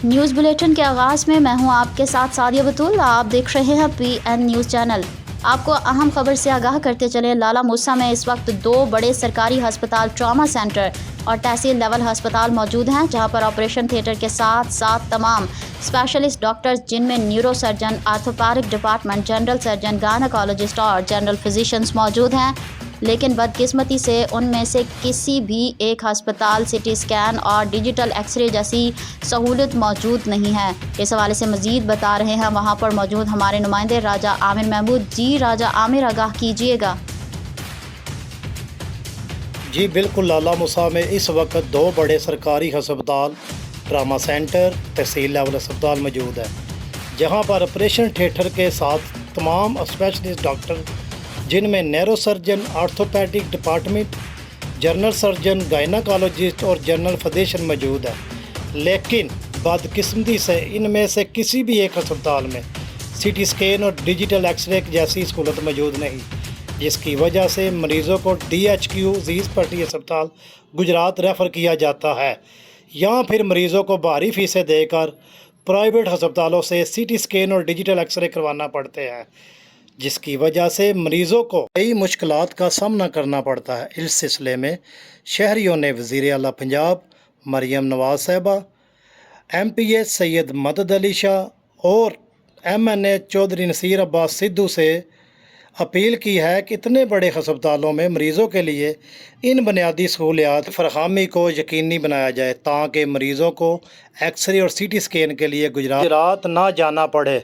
News bulletin کے آغاز میں میں ہوں آپ کے ساتھ سعدیہ بطول۔ آپ دیکھ رہے ہیں PN نیوز چینل۔ آپ کو اہم خبر سے آگاہ کرتے چلیں۔ لالا موسیٰ میں اس وقت 2 بڑے سرکاری ہسپتال، ٹراما سینٹر اور تحصیل لیول ہسپتال موجود ہیں، جہاں پر آپریشن تھیٹر کے ساتھ ساتھ تمام اسپیشلسٹ ڈاکٹرز، جن میں neuro surgeon, orthopaedic department, general surgeon, gynaecologist اور جنرل فزیشنز موجود ہیں۔ لیکن بدقسمتی سے ان میں سے کسی بھی ایک ہسپتال CT اسکین اور ڈیجیٹل ایکس رے جیسی سہولت موجود نہیں ہے۔ اس حوالے سے مزید بتا رہے ہیں وہاں پر موجود ہمارے نمائندے راجہ عامر محمود۔ جی راجہ عامر، آگاہ کیجیے گا۔ جی بالکل، لالا موسیٰ میں اس وقت 2 بڑے سرکاری ہسپتال، ٹراما سینٹر، تحصیل لیول ہسپتال موجود ہے، جہاں پر آپریشن تھیٹر کے ساتھ تمام اسپیشلسٹ ڈاکٹر، جن میں neuro surgeon, orthopaedic department, general surgeon, gynaecologist اور جنرل فزیشین موجود ہے۔ لیکن بدقسمتی سے ان میں سے کسی بھی ایک ہسپتال میں CT اسکین اور ڈیجیٹل ایکس رے جیسی سہولت موجود نہیں، جس کی وجہ سے مریضوں کو DHQ عزیز پٹی ہسپتال گجرات ریفر کیا جاتا ہے، یا پھر مریضوں کو بھاری فیسیں دے کر پرائیویٹ ہسپتالوں سے CT اسکین اور ڈیجیٹل ایکس رے کروانا پڑتے ہیں، جس کی وجہ سے مریضوں کو کئی مشکلات کا سامنا کرنا پڑتا ہے۔ اس سلسلے میں شہریوں نے وزیر اعلیٰ پنجاب مریم نواز صاحبہ، MPA سید مدد علی شاہ اور MNA چودھری نصیر عباس سدھو سے اپیل کی ہے کہ اتنے بڑے ہسپتالوں میں مریضوں کے لیے ان بنیادی سہولیات فراہمی کو یقینی بنایا جائے، تاکہ مریضوں کو ایکس رے اور CT اسکین کے لیے گجرات نہ جانا پڑے۔